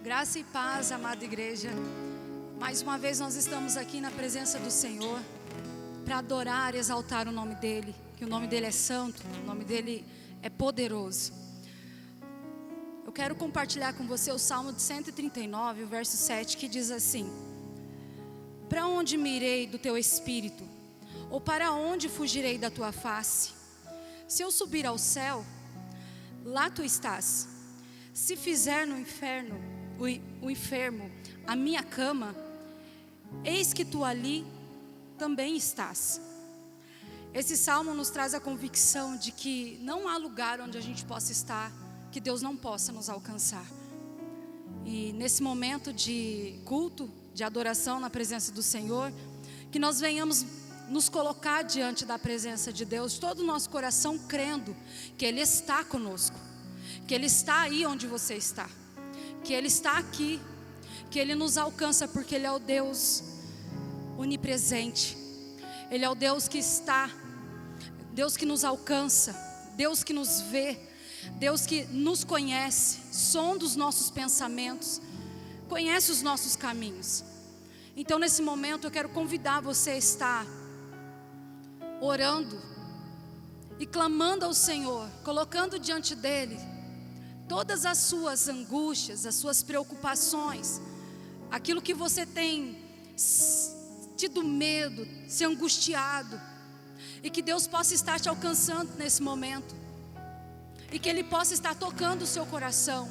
Graça e paz, amada igreja. Mais uma vez nós estamos aqui na presença do Senhor para adorar e exaltar o nome dEle, que o nome dEle é santo, o nome dEle é poderoso. Eu quero compartilhar com você o Salmo de 139, o verso 7, que diz assim: para onde me irei do teu espírito? Ou para onde fugirei da tua face? Se eu subir ao céu, lá tu estás. Se fizer no inferno o enfermo a minha cama, eis que tu ali também estás. Esse salmo nos traz a convicção de que não há lugar onde a gente possa estar que Deus não possa nos alcançar. E nesse momento de culto, de adoração na presença do Senhor, que nós venhamos nos colocar diante da presença de Deus, todo o nosso coração crendo que Ele está conosco, que Ele está aí onde você está, que Ele está aqui, que Ele nos alcança, porque Ele é o Deus onipresente, Ele é o Deus que está, Deus que nos alcança, Deus que nos vê, Deus que nos conhece, sonda os nossos pensamentos, conhece os nossos caminhos. Então nesse momento eu quero convidar você a estar orando e clamando ao Senhor, colocando diante dEle todas as suas angústias, as suas preocupações, aquilo que você tem tido medo, se angustiado, e que Deus possa estar te alcançando nesse momento, e que Ele possa estar tocando o seu coração,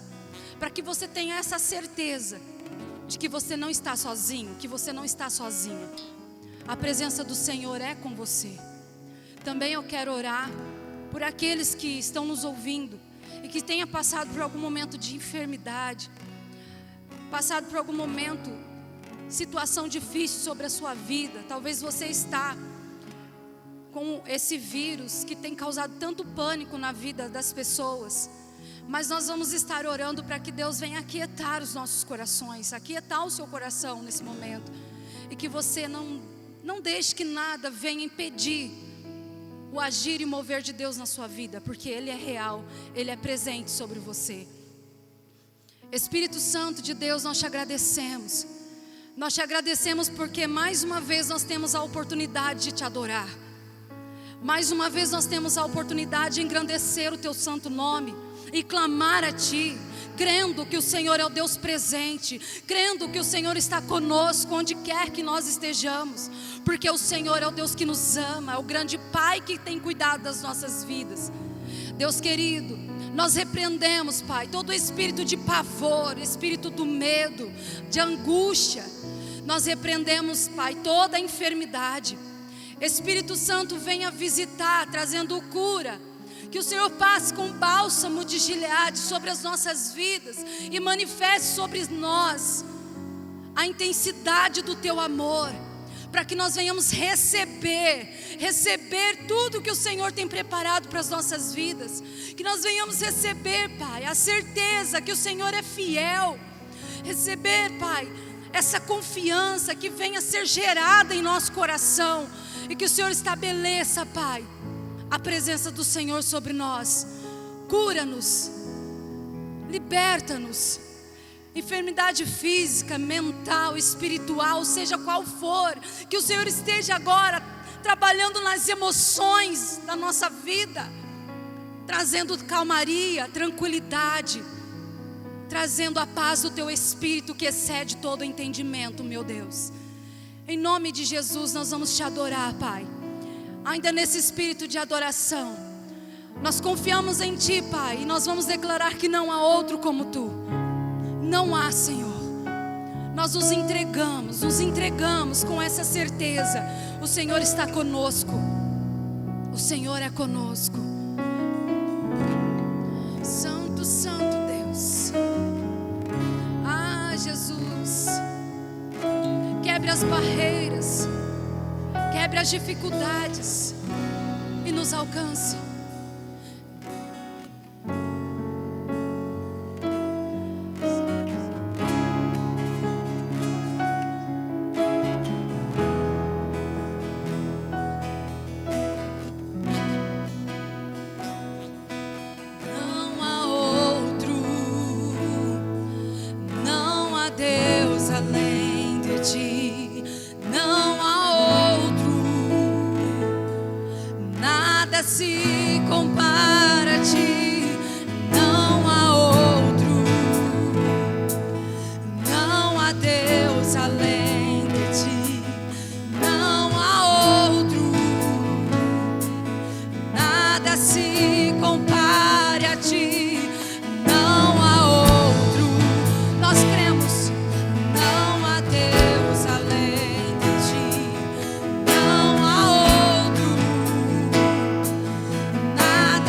para que você tenha essa certeza de que você não está sozinho, que você não está sozinha. A presença do Senhor é com você. Também eu quero orar por aqueles que estão nos ouvindo e que tenha passado por algum momento de enfermidade, passado por algum momento, situação difícil sobre a sua vida. Talvez você está com esse vírus que tem causado tanto pânico na vida das pessoas, mas nós vamos estar orando para que Deus venha aquietar os nossos corações, aquietar o seu coração nesse momento, e que você não deixe que nada venha impedir o agir e mover de Deus na sua vida, porque Ele é real, Ele é presente sobre você. Espírito Santo de Deus, nós te agradecemos. Nós te agradecemos porque mais uma vez nós temos a oportunidade de te adorar. Mais uma vez nós temos a oportunidade de engrandecer o teu santo nome e clamar a Ti, crendo que o Senhor é o Deus presente, crendo que o Senhor está conosco onde quer que nós estejamos, porque o Senhor é o Deus que nos ama, é o grande Pai que tem cuidado das nossas vidas. Deus querido, nós repreendemos, Pai, todo espírito de pavor, espírito do medo, de angústia. Nós repreendemos, Pai, toda a enfermidade. Espírito Santo, venha visitar, trazendo cura. Que o Senhor passe com bálsamo de Gileade sobre as nossas vidas e manifeste sobre nós a intensidade do Teu amor, para que nós venhamos receber tudo que o Senhor tem preparado para as nossas vidas. Que nós venhamos receber, Pai, a certeza que o Senhor é fiel. Receber, Pai, essa confiança que venha ser gerada em nosso coração, e que o Senhor estabeleça, Pai, a presença do Senhor sobre nós. Cura-nos, liberta-nos. Enfermidade física, mental, espiritual, seja qual for, que o Senhor esteja agora trabalhando nas emoções da nossa vida, trazendo calmaria, tranquilidade, trazendo a paz do Teu Espírito que excede todo entendimento, meu Deus. Em nome de Jesus nós vamos Te adorar, Pai. Ainda nesse espírito de adoração, nós confiamos em Ti, Pai, e nós vamos declarar que não há outro como Tu. Não há, Senhor. Nós nos entregamos com essa certeza. O Senhor está conosco. O Senhor é conosco. Santo, Santo Deus. Ah, Jesus. Quebre as barreiras, quebre as dificuldades e nos alcance. Não há outro, não se compara a ti, não há outro, não há Deus além de ti, não há outro, nada se compare a ti, não há outro. Nós cremos, não há Deus além de ti, não há outro, nada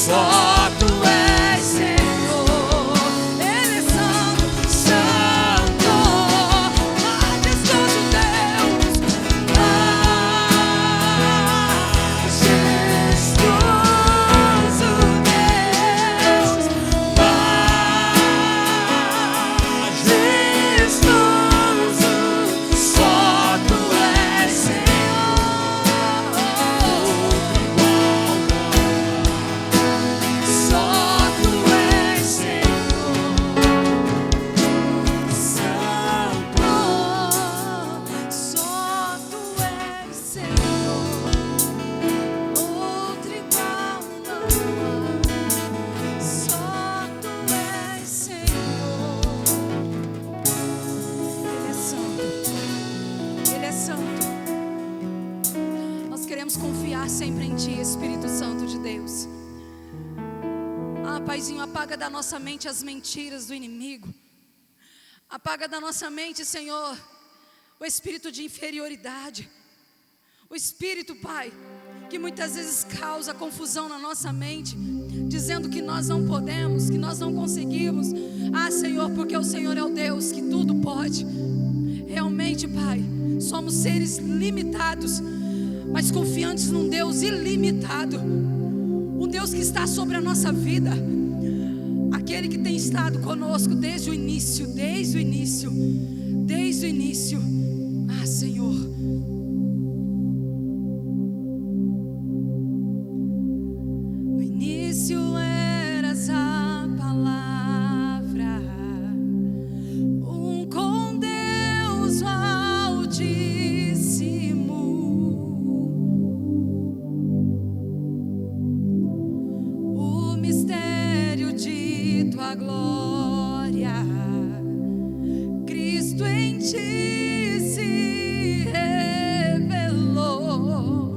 Só tu és Senhor. Ele é santo, santo, majestoso Deus, majestoso Deus, majestoso. Só tu és Senhor. Só tu és Senhor. Santo, só tu és Senhor. Outro igual não há. Só tu és Senhor. Ele é santo. Ele é santo. Nós queremos confiar sempre em Ti, Espírito Santo de Deus. Ah, Paizinho, apaga da nossa mente as mentiras do inimigo. Apaga da nossa mente, Senhor, o espírito de inferioridade. O espírito, Pai, que muitas vezes causa confusão na nossa mente, dizendo que nós não podemos, que nós não conseguimos. Ah, Senhor, porque o Senhor é o Deus que tudo pode. Realmente, Pai, somos seres limitados, mas confiantes num Deus ilimitado. Um Deus que está sobre a nossa vida. Aquele que tem estado conosco desde o início, desde o início, desde o início. Ah, Senhor. No início eras a palavra, com Deus o Altíssimo. O mistério de tua glória, Cristo em ti se revelou.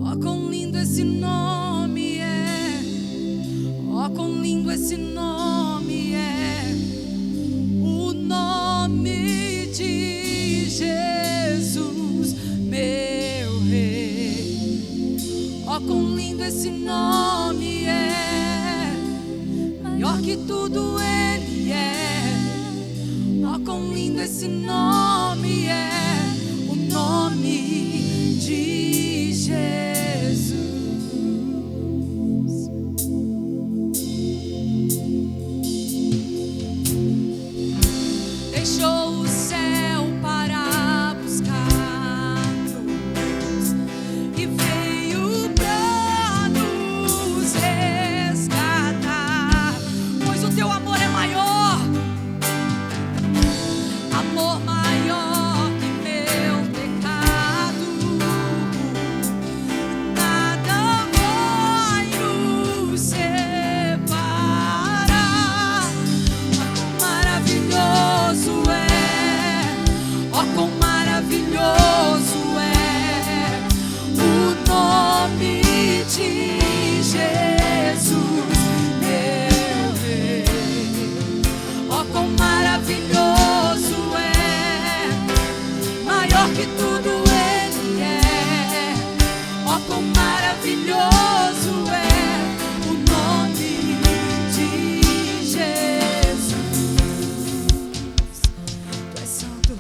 Ó, quão lindo esse nome é! Ó, quão lindo esse nome é! O nome de Jesus, meu Rei. Ó, quão lindo esse nome é! Maior que tudo Ele é. Ó, quão lindo esse nome é, o nome de Jesus. Deixou o céu para buscar-nos e veio para nos resgatar, pois o teu amor é maior. Amor maior que meu pecado, nada vai nos separar. Maravilhoso é, ó, quão maravilhoso é o nome de Jesus, meu Rei. Ó, quão maravilhoso é, maior que tudo Ele é. Ó, quão maravilhoso é o nome de Jesus. Tu és santo,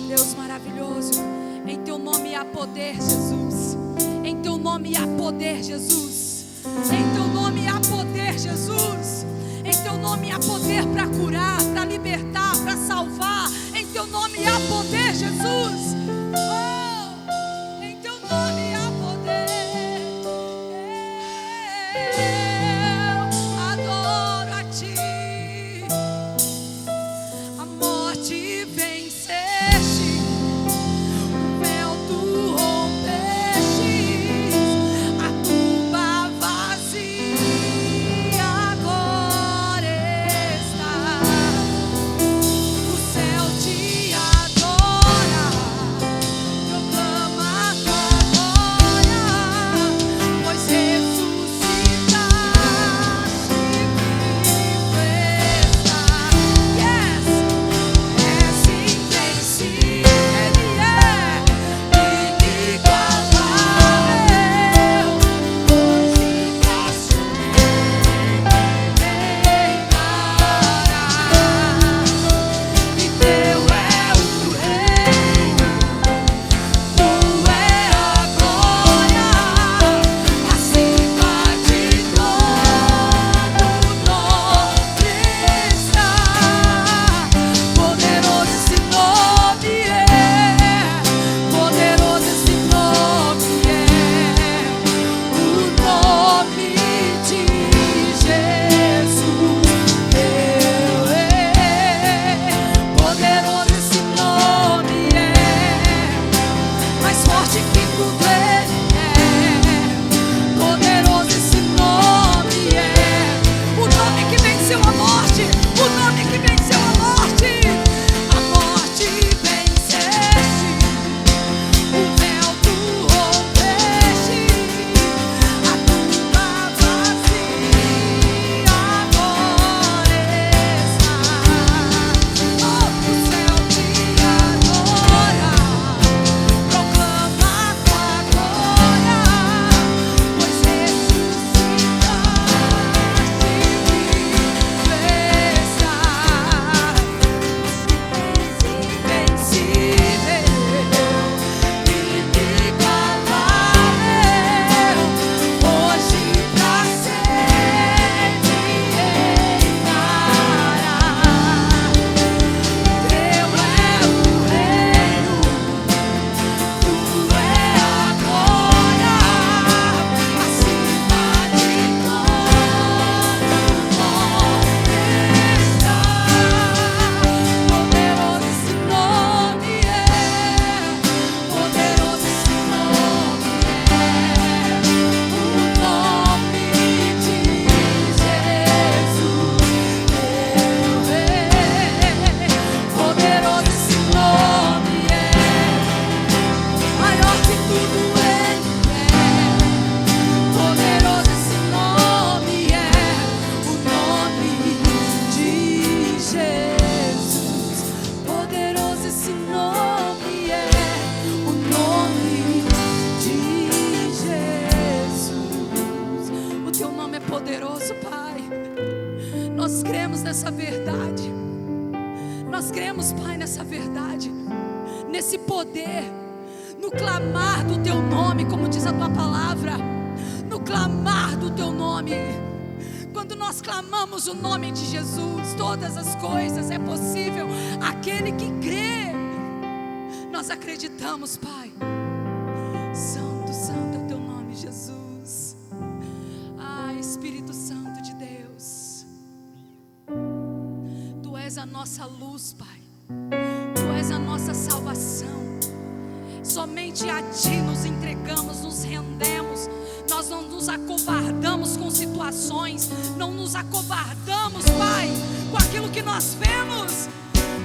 Deus maravilhoso. Em teu nome há poder, Jesus. Em teu nome há poder, Jesus. Em teu nome há poder, Jesus. Em teu nome há poder para curar, para libertar, para salvar. Em teu nome há poder, Jesus. Oh, em teu nome há poder. Eu adoro a Ti. A morte venceste, o véu tu rompeste, a tumba vazia agora está. O céu te adora. nome é poderoso, Pai. Nós cremos nessa verdade. Nós cremos, Pai, nessa verdade, nesse poder, no clamar do Teu nome, como diz a Tua palavra, no clamar do Teu nome. Quando nós clamamos o nome de Jesus, todas as coisas é possível aquele que crê. Nós acreditamos, Pai. Santo, santo é o Teu nome, Jesus. Ah, Espírito Santo de Deus, Tu és a nossa luz, Pai. Tu és a nossa salvação. Somente a Ti nos entregamos, nos rendemos. Nós não nos acovardamos com situações, não nos acovardamos, Pai, com aquilo que nós vemos,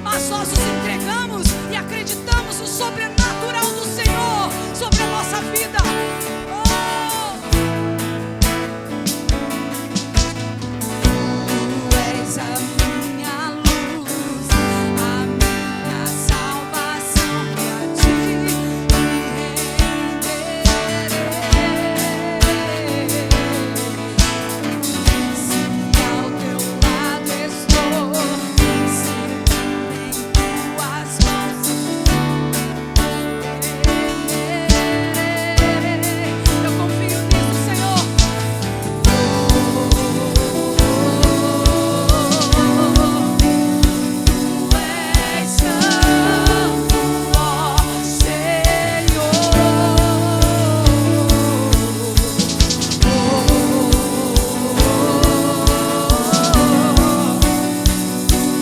mas nós nos entregamos e acreditamos no sobrenatural do Senhor sobre a nossa vida. Tu és a minha luz, a minha salvação, e a Ti me renderei. Se ao Teu lado estou, sempre em Tuas mãos eu confio nisso, Senhor. Tu és santo, ó Senhor.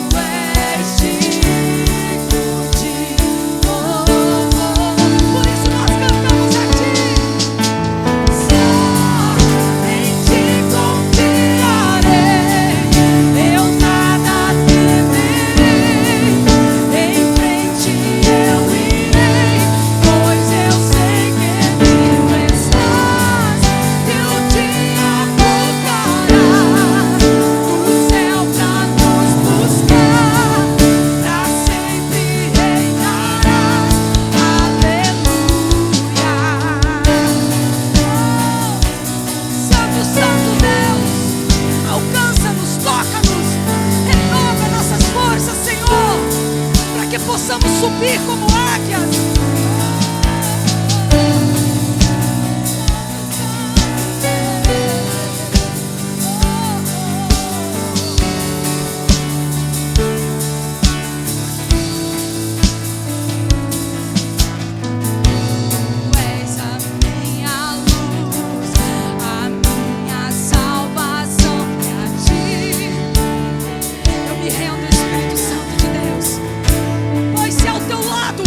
Tu és digno de louvor. Por isso nós cantamos a Ti. Só em Ti confiarei, eu nada temerei. Em frente eu irei, pois eu sei que vivo estás. Teu dia voltará do céu pra nos buscar, pra sempre reinarás. Aleluia. Santo, Santo Deus, alcança-nos, toca-nos, renova nossas forças, Senhor, para que possamos subir como águias. Tu és a minha luz, a minha salvação, e a Ti eu me rendo, Espírito Santo de Deus. Pois se ao Teu lado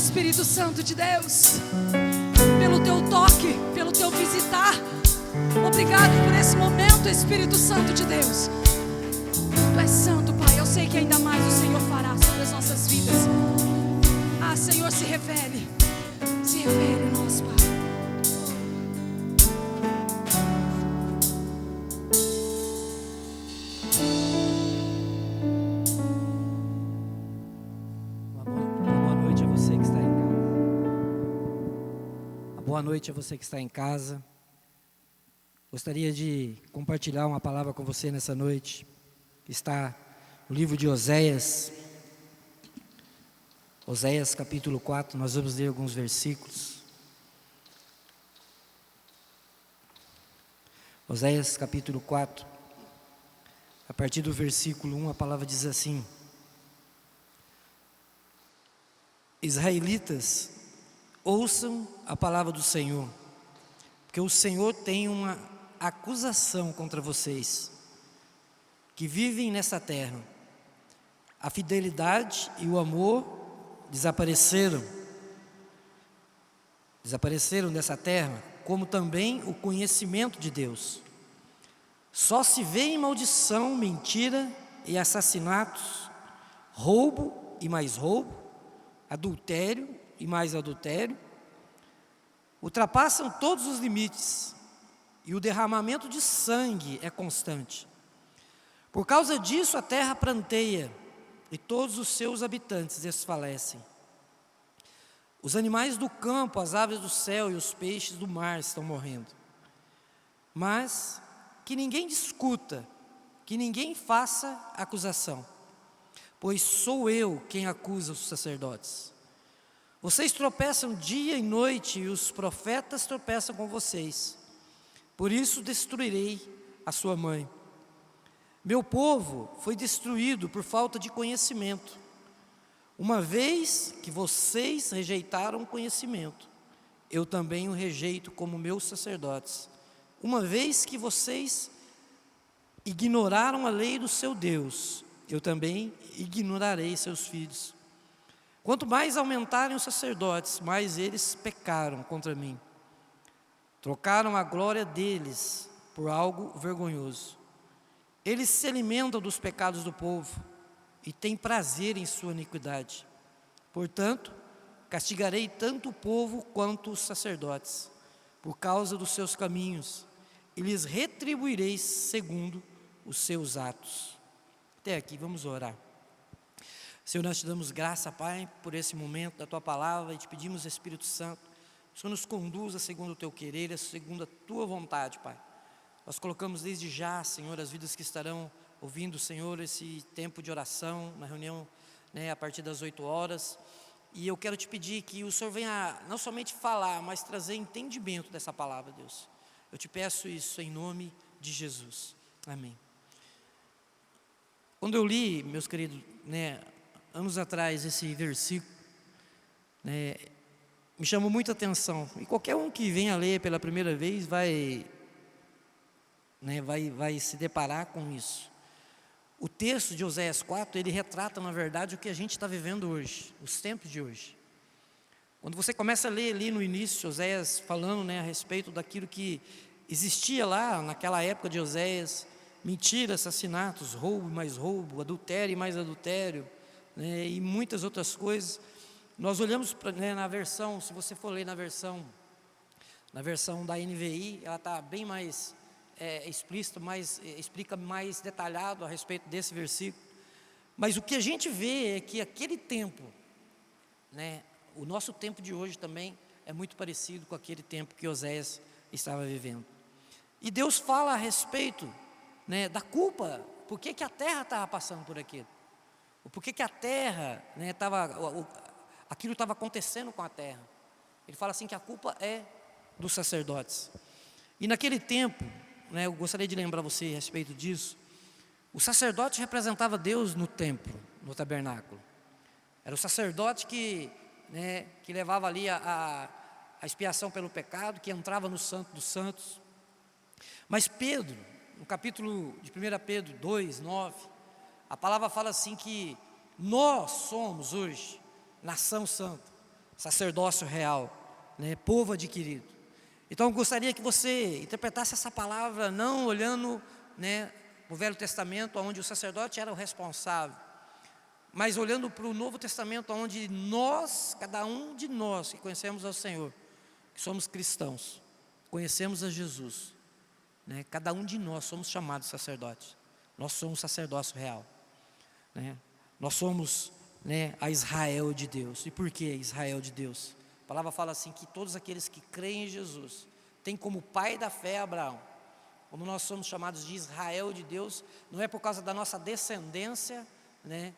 Espírito Santo de Deus, pelo teu toque, pelo teu visitar. Obrigado por esse momento, Espírito Santo de Deus. Tu és santo, Pai. Eu sei que ainda mais o Senhor fará sobre as nossas vidas. Ah, Senhor, se revele em nós, Pai. Boa noite a você que está em casa. Gostaria de compartilhar uma palavra com você nessa noite, que está no livro de Oséias. Oséias capítulo 4, nós vamos ler alguns versículos. Oséias capítulo 4, a partir do versículo 1, a palavra diz assim: Israelitas, ouçam a palavra do Senhor, porque o Senhor tem uma acusação contra vocês, que vivem nessa terra. A fidelidade e o amor desapareceram dessa terra, como também o conhecimento de Deus. Só se vê em maldição, mentira e assassinatos, roubo e mais roubo, adultério e mais adultério, ultrapassam todos os limites, e o derramamento de sangue é constante. Por causa disso a terra pranteia, e todos os seus habitantes desfalecem. Os animais do campo, as aves do céu e os peixes do mar estão morrendo. Mas que ninguém discuta, que ninguém faça acusação, pois sou eu quem acusa os sacerdotes. Vocês tropeçam dia e noite, e os profetas tropeçam com vocês. Por isso destruirei a sua mãe. Meu povo foi destruído por falta de conhecimento. Uma vez que vocês rejeitaram o conhecimento, eu também o rejeito como meus sacerdotes. Uma vez que vocês ignoraram a lei do seu Deus, eu também ignorarei seus filhos. Quanto mais aumentarem os sacerdotes, mais eles pecaram contra mim. Trocaram a glória deles por algo vergonhoso. Eles se alimentam dos pecados do povo e têm prazer em sua iniquidade. Portanto, castigarei tanto o povo quanto os sacerdotes, por causa dos seus caminhos, e lhes retribuirei segundo os seus atos. Até aqui, vamos orar. Senhor, nós te damos graça, Pai, por esse momento da Tua palavra, e te pedimos, Espírito Santo, que o Senhor nos conduza segundo o Teu querer, segundo a Tua vontade, Pai. Nós colocamos desde já, Senhor, as vidas que estarão ouvindo, Senhor, esse tempo de oração, na reunião, a partir das 8 horas, e eu quero te pedir que o Senhor venha não somente falar, mas trazer entendimento dessa palavra, Deus. Eu te peço isso em nome de Jesus. Amém. Quando eu li, meus queridos, anos atrás, esse versículo, me chamou muita atenção, e qualquer um que venha ler pela primeira vez vai se deparar com isso. O texto de Oséias 4, ele retrata, na verdade, o que a gente está vivendo hoje, os tempos de hoje. Quando você começa a ler ali no início, Oséias falando a respeito daquilo que existia lá naquela época de Oséias, mentira, assassinatos, roubo e mais roubo, adultério e mais adultério, e muitas outras coisas. nós olhamos né, na versão, se você for ler na versão da NVI, ela está bem mais explícita, explica mais detalhado a respeito desse versículo. Mas o que a gente vê é que aquele tempo, né, o nosso tempo de hoje também é muito parecido com aquele tempo que Oséias estava vivendo. E Deus fala a respeito, né, da culpa, por que a terra estava passando por aquilo, por que a terra, né, aquilo estava acontecendo com a terra. Ele fala assim que a culpa é dos sacerdotes. E naquele tempo, né, eu gostaria de lembrar você a respeito disso, o sacerdote representava Deus no templo, no tabernáculo. Era o sacerdote que levava ali a expiação pelo pecado, que entrava no Santo dos Santos. Mas Pedro, no capítulo de 1 Pedro 2, 9, a palavra fala assim que nós somos hoje nação santa, sacerdócio real, né, povo adquirido. Então eu gostaria que você interpretasse essa palavra não olhando, né, o Velho Testamento, onde o sacerdote era o responsável, mas olhando para o Novo Testamento, onde nós, cada um de nós que conhecemos ao Senhor, que somos cristãos, conhecemos a Jesus, né, cada um de nós somos chamados sacerdotes. Nós somos sacerdócio real, né? Nós somos, né, a Israel de Deus. E por que Israel de Deus? A palavra fala assim que todos aqueles que creem em Jesus têm como pai da fé Abraão. Como nós somos chamados de Israel de Deus, não é por causa da nossa descendência, né,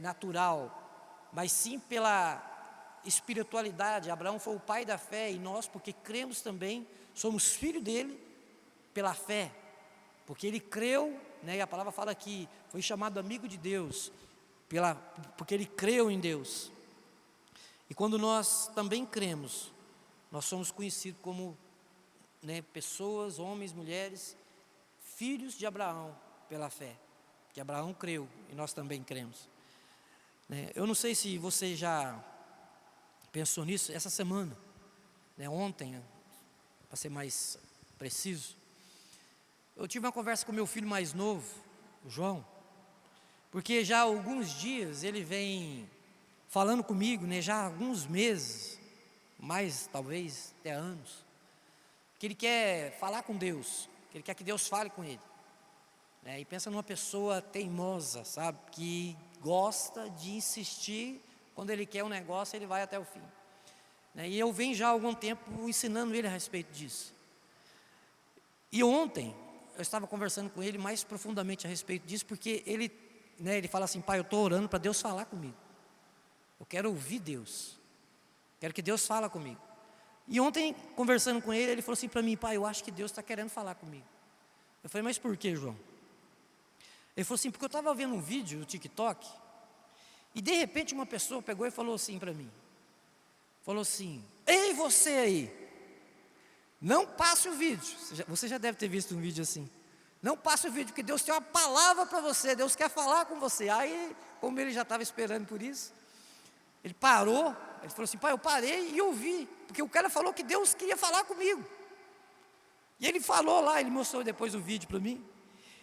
natural, mas sim pela espiritualidade. Abraão foi o pai da fé, e nós, porque cremos também, somos filho dele pela fé, porque ele creu, né, e a palavra fala que foi chamado amigo de Deus, porque ele creu em Deus. E quando nós também cremos, nós somos conhecidos como, né, pessoas, homens, mulheres, filhos de Abraão pela fé, que Abraão creu e nós também cremos, né? Eu não sei se você já pensou nisso essa semana, né, ontem, para ser mais preciso, eu tive uma conversa com meu filho mais novo, o João, porque já há alguns dias ele vem falando comigo, né, já há alguns meses, mais talvez até anos, que ele quer falar com Deus, que ele quer que Deus fale com ele, né? E pensa numa pessoa teimosa, sabe, que gosta de insistir, quando ele quer um negócio ele vai até o fim, né? E eu venho já há algum tempo ensinando ele a respeito disso. E ontem eu estava conversando com ele mais profundamente a respeito disso, porque ele, né, ele fala assim: pai, eu estou orando para Deus falar comigo, eu quero ouvir Deus, quero que Deus fale comigo. E ontem, conversando com ele, ele falou assim para mim: pai, eu acho que Deus está querendo falar comigo. Eu falei: mas por que, João? Ele falou assim: porque eu estava vendo um vídeo no TikTok, e de repente uma pessoa pegou e falou assim para mim, falou assim: ei, você aí, não passe o vídeo. Você já deve ter visto um vídeo assim. Não passe o vídeo, porque Deus tem uma palavra para você, Deus quer falar com você. Aí, como ele já estava esperando por isso, ele parou, ele falou assim: pai, eu parei e ouvi, porque o cara falou que Deus queria falar comigo. E ele falou lá, ele mostrou depois o vídeo para mim.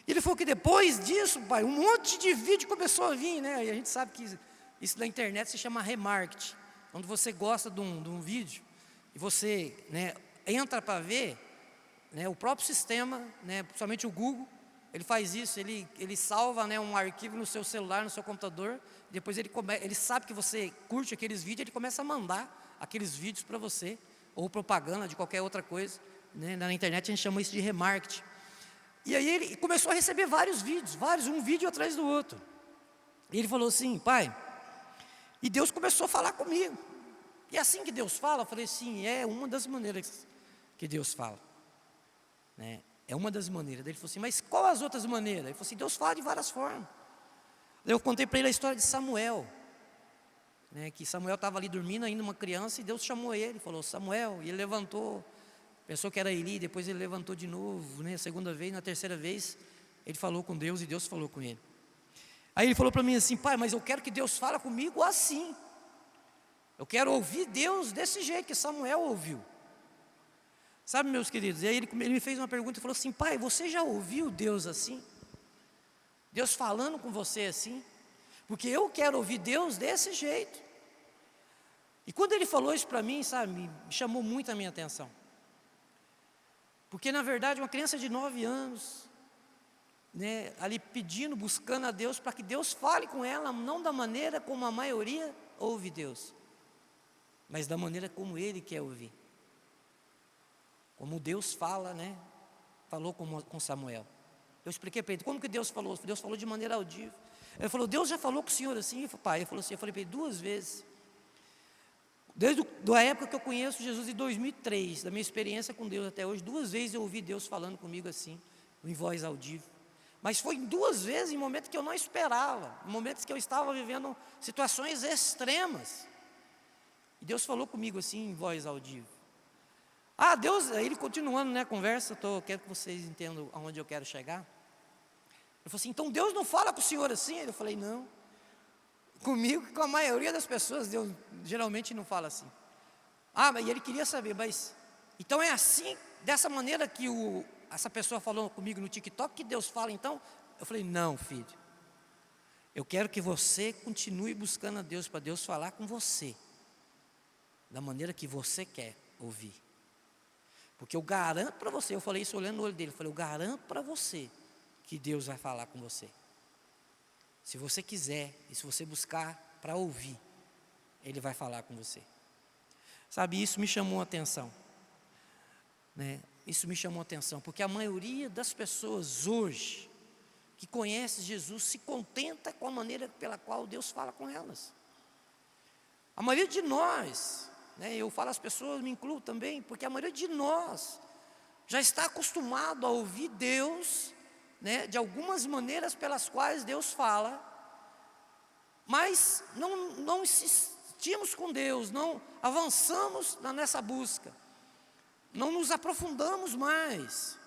E ele falou que depois disso, pai, um monte de vídeo começou a vir, né? E a gente sabe que isso na internet se chama remarketing. Quando você gosta de um vídeo e você, né, entra para ver, né, o próprio sistema, né, principalmente o Google, ele faz isso, ele salva, né, um arquivo no seu celular, no seu computador, depois ele sabe que você curte aqueles vídeos, ele começa a mandar aqueles vídeos para você, ou propaganda de qualquer outra coisa, né, na internet a gente chama isso de remarketing. E aí ele começou a receber vários vídeos, um vídeo atrás do outro. E ele falou assim: pai, e Deus começou a falar comigo. E assim que Deus fala, eu falei: sim, é uma das maneiras que Deus fala, né? É uma das maneiras. Ele falou assim: mas qual as outras maneiras? Ele falou assim: Deus fala de várias formas. Eu contei para ele a história de Samuel, né, que Samuel estava ali dormindo ainda, uma criança, e Deus chamou ele, falou: Samuel, e ele levantou, pensou que era Eli, depois ele levantou de novo, né, a segunda vez, na terceira vez, ele falou com Deus e Deus falou com ele. Aí ele falou para mim assim: pai, mas eu quero que Deus fale comigo assim, eu quero ouvir Deus desse jeito que Samuel ouviu. Sabe, meus queridos, e aí ele me fez uma pergunta e falou assim: pai, você já ouviu Deus assim? Deus falando com você assim? Porque eu quero ouvir Deus desse jeito. E quando ele falou isso para mim, sabe, me chamou muito a minha atenção. Porque, na verdade, uma criança de 9 anos, né, ali pedindo, buscando a Deus, para que Deus fale com ela, não da maneira como a maioria ouve Deus, mas da maneira como ele quer ouvir. Como Deus fala, né? Falou com Samuel. Eu expliquei para ele, como que Deus falou? Deus falou de maneira audível. Ele falou, Deus já falou com o senhor assim? Eu falei, pai, ele falou assim, eu falei para ele 2 vezes. Desde a época que eu conheço Jesus, em 2003, da minha experiência com Deus até hoje, 2 vezes eu ouvi Deus falando comigo assim, em voz audível. Mas foi 2 vezes em momentos que eu não esperava, em momentos que eu estava vivendo situações extremas. E Deus falou comigo assim, em voz audível. Deus, aí ele continuando, né, a conversa, quero que vocês entendam aonde eu quero chegar. Ele falou assim, então Deus não fala com o senhor assim? Eu falei, não. Comigo, com a maioria das pessoas, Deus geralmente não fala assim. Mas ele queria saber, mas então é assim, dessa maneira que essa pessoa falou comigo no TikTok, que Deus fala então? Eu falei, não, filho. Eu quero que você continue buscando a Deus, para Deus falar com você, da maneira que você quer ouvir. Porque eu garanto para você, eu falei isso olhando no olho dele, eu falei, eu garanto para você que Deus vai falar com você. Se você quiser, e se você buscar para ouvir, Ele vai falar com você. Sabe, isso me chamou a atenção, né? Isso me chamou a atenção, porque a maioria das pessoas hoje, que conhece Jesus, se contenta com a maneira pela qual Deus fala com elas. A maioria de nós, né, eu falo as pessoas, me incluo também, porque a maioria de nós já está acostumado a ouvir Deus, né, de algumas maneiras pelas quais Deus fala, mas não insistimos com Deus, não avançamos nessa busca, não nos aprofundamos mais.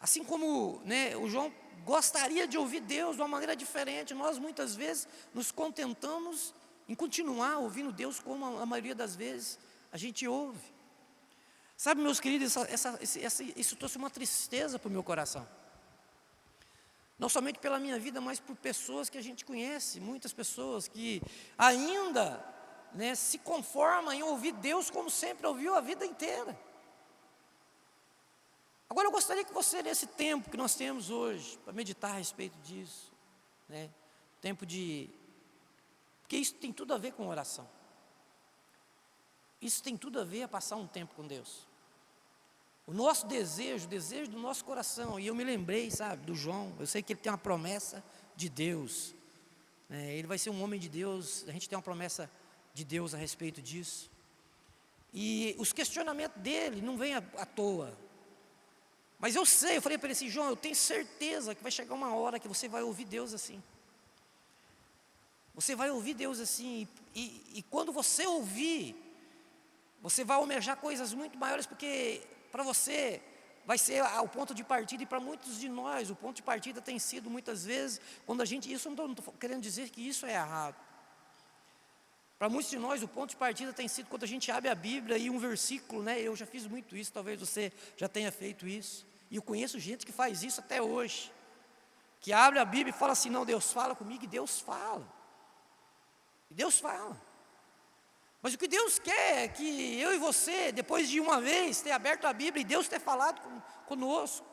Assim como, né, o João gostaria de ouvir Deus de uma maneira diferente, nós muitas vezes nos contentamos em continuar ouvindo Deus como a maioria das vezes a gente ouve. Sabe, meus queridos, isso trouxe uma tristeza para o meu coração. Não somente pela minha vida, mas por pessoas que a gente conhece, muitas pessoas que ainda, né, se conformam em ouvir Deus como sempre ouviu a vida inteira. Agora eu gostaria que você, nesse tempo que nós temos hoje, para meditar a respeito disso, né, tempo de... Porque isso tem tudo a ver com oração. Isso tem tudo a ver a passar um tempo com Deus. O nosso desejo, o desejo do nosso coração, e eu me lembrei, sabe, do João, eu sei que ele tem uma promessa de Deus, né, ele vai ser um homem de Deus, a gente tem uma promessa de Deus a respeito disso, e os questionamentos dele não vêm à toa, mas eu falei para ele assim, João, eu tenho certeza que vai chegar uma hora que você vai ouvir Deus assim, você vai ouvir Deus assim, e quando você ouvir, você vai almejar coisas muito maiores, porque para você vai ser o ponto de partida, e para muitos de nós, o ponto de partida tem sido muitas vezes, quando a gente, isso eu não estou querendo dizer que isso é errado, para muitos de nós o ponto de partida tem sido quando a gente abre a Bíblia e um versículo, né, eu já fiz muito isso, talvez você já tenha feito isso, e eu conheço gente que faz isso até hoje, que abre a Bíblia e fala assim, não, Deus fala comigo, e Deus fala, mas o que Deus quer é que eu e você, depois de uma vez ter aberto a Bíblia e Deus ter falado conosco,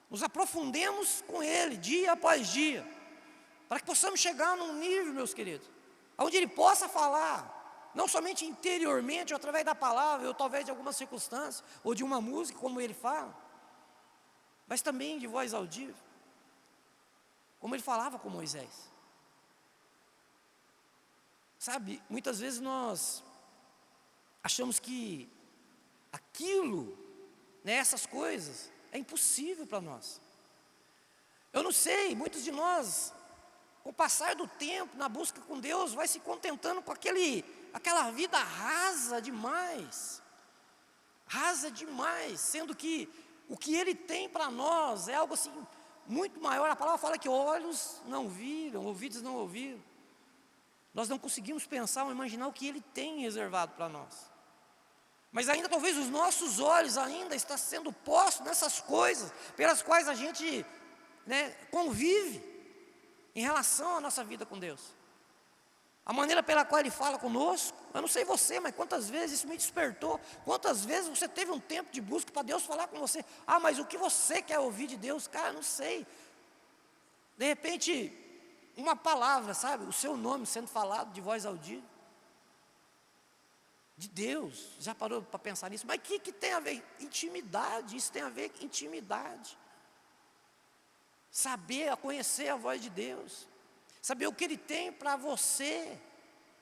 nos aprofundemos com Ele, dia após dia, para que possamos chegar num nível, meus queridos, onde Ele possa falar, não somente interiormente, ou através da palavra, ou talvez de algumas circunstâncias, ou de uma música, como Ele fala, mas também de voz audível, como Ele falava com Moisés. Sabe, muitas vezes nós achamos que aquilo, né, essas coisas, é impossível para nós. Eu não sei, muitos de nós, com o passar do tempo, na busca com Deus, vai se contentando com aquela vida rasa demais, sendo que o que Ele tem para nós é algo assim, muito maior. A palavra fala que olhos não viram, ouvidos não ouviram. Nós não conseguimos pensar ou imaginar o que Ele tem reservado para nós. Mas ainda talvez os nossos olhos ainda estão sendo postos nessas coisas pelas quais a gente, né, convive em relação à nossa vida com Deus. a maneira pela qual Ele fala conosco. Eu não sei você, mas quantas vezes isso me despertou, quantas vezes você teve um tempo de busca para Deus falar com você. Ah, mas o que você quer ouvir de Deus? Cara, não sei. De repente, uma palavra, sabe, o seu nome sendo falado de voz audível, de Deus. Já parou para pensar nisso? Mas o que tem a ver? Intimidade, isso tem a ver com intimidade. Saber, conhecer a voz de Deus, saber o que Ele tem para você,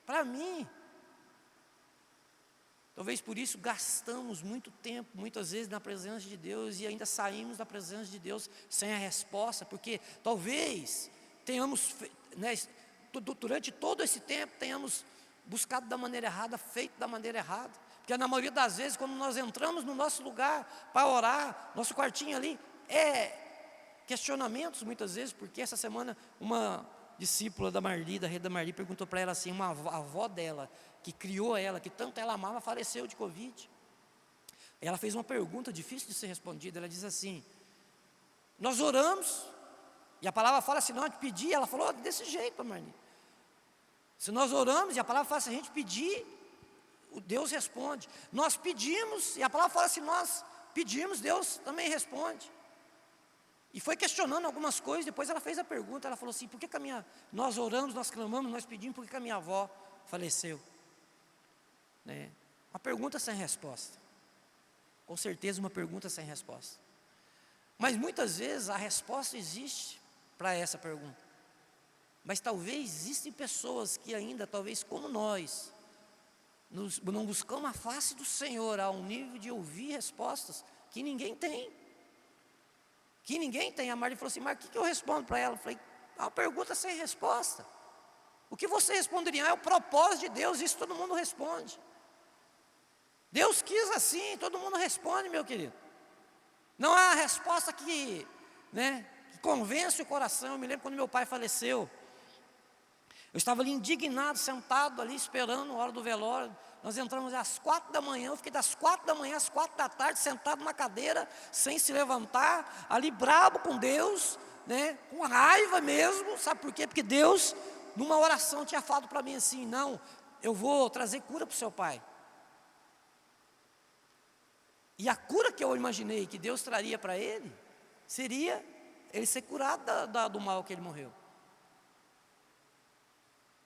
para mim. Talvez por isso gastamos muito tempo, muitas vezes na presença de Deus, e ainda saímos da presença de Deus sem a resposta, porque talvez tenhamos, né, durante todo esse tempo, tenhamos buscado da maneira errada, feito da maneira errada. Porque na maioria das vezes, quando nós entramos no nosso lugar para orar, nosso quartinho ali, questionamentos muitas vezes, porque essa semana uma discípula da Marli, da rede da Marli, perguntou para ela assim, a avó dela, que criou ela, que tanto ela amava, faleceu de Covid. Ela fez uma pergunta difícil de ser respondida. Ela diz assim: nós oramos, e a palavra fala, se nós pedir, ela falou desse jeito, Marli. Se nós oramos, e a palavra fala, se a gente pedir, Deus responde. Nós pedimos, e a palavra fala, se nós pedimos, Deus também responde. E foi questionando algumas coisas, depois ela fez a pergunta, ela falou assim, por que nós oramos, nós clamamos, nós pedimos, por que a minha avó faleceu? Né? Uma pergunta sem resposta. Com certeza uma pergunta sem resposta. Mas muitas vezes a resposta existe para essa pergunta. Mas talvez existem pessoas que ainda, talvez como nós, não buscamos a face do Senhor a um nível de ouvir respostas que ninguém tem. Que ninguém tem. A Marli falou assim, mas o que eu respondo para ela? Eu falei, uma pergunta sem resposta. O que você responderia? É o propósito de Deus, isso todo mundo responde. Deus quis assim, todo mundo responde, meu querido. Não há resposta que convence o coração. Eu me lembro quando meu pai faleceu. Eu estava ali indignado, sentado ali, esperando a hora do velório. Nós entramos às 4 da manhã, eu fiquei das 4 da manhã às 4 da tarde, sentado numa cadeira, sem se levantar, ali brabo com Deus, com raiva mesmo. Sabe por quê? Porque Deus, numa oração, tinha falado para mim assim, não, eu vou trazer cura para o seu pai. E a cura que eu imaginei que Deus traria para ele, seria ele ser curado do mal que ele morreu.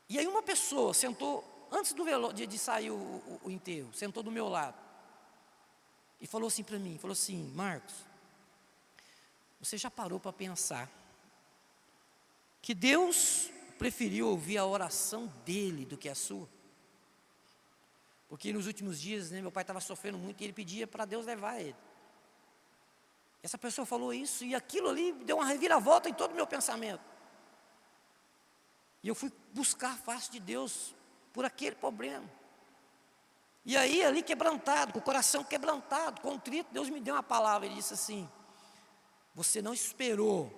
E aí uma pessoa sentou, antes do de sair o enterro, sentou do meu lado, e falou assim para mim, falou assim, Marcos, você já parou para pensar, que Deus preferiu ouvir a oração dele do que a sua? Porque nos últimos dias, meu pai estava sofrendo muito e ele pedia para Deus levar ele. Essa pessoa falou isso e aquilo ali deu uma reviravolta em todo o meu pensamento. E eu fui buscar a face de Deus por aquele problema. E aí, ali quebrantado, com o coração quebrantado, contrito, Deus me deu uma palavra. Ele disse assim, você não esperou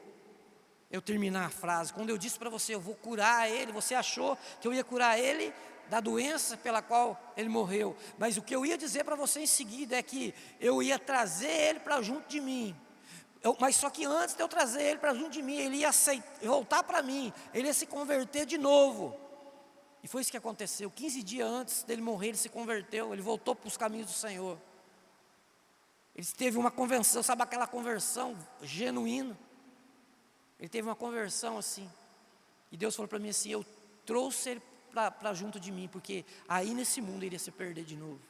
eu terminar a frase. Quando eu disse para você, eu vou curar ele, você achou que eu ia curar ele da doença pela qual ele morreu. Mas o que eu ia dizer para você em seguida é que eu ia trazer ele para junto de mim. Mas só que antes de eu trazer ele para junto de mim, ele ia voltar para mim, ele ia se converter de novo. E foi isso que aconteceu. 15 dias antes dele morrer, ele se converteu, ele voltou para os caminhos do Senhor. Ele teve uma conversão, sabe aquela conversão genuína? Ele teve uma conversão assim. E Deus falou para mim assim, eu trouxe ele para junto de mim, porque aí nesse mundo ele ia se perder de novo.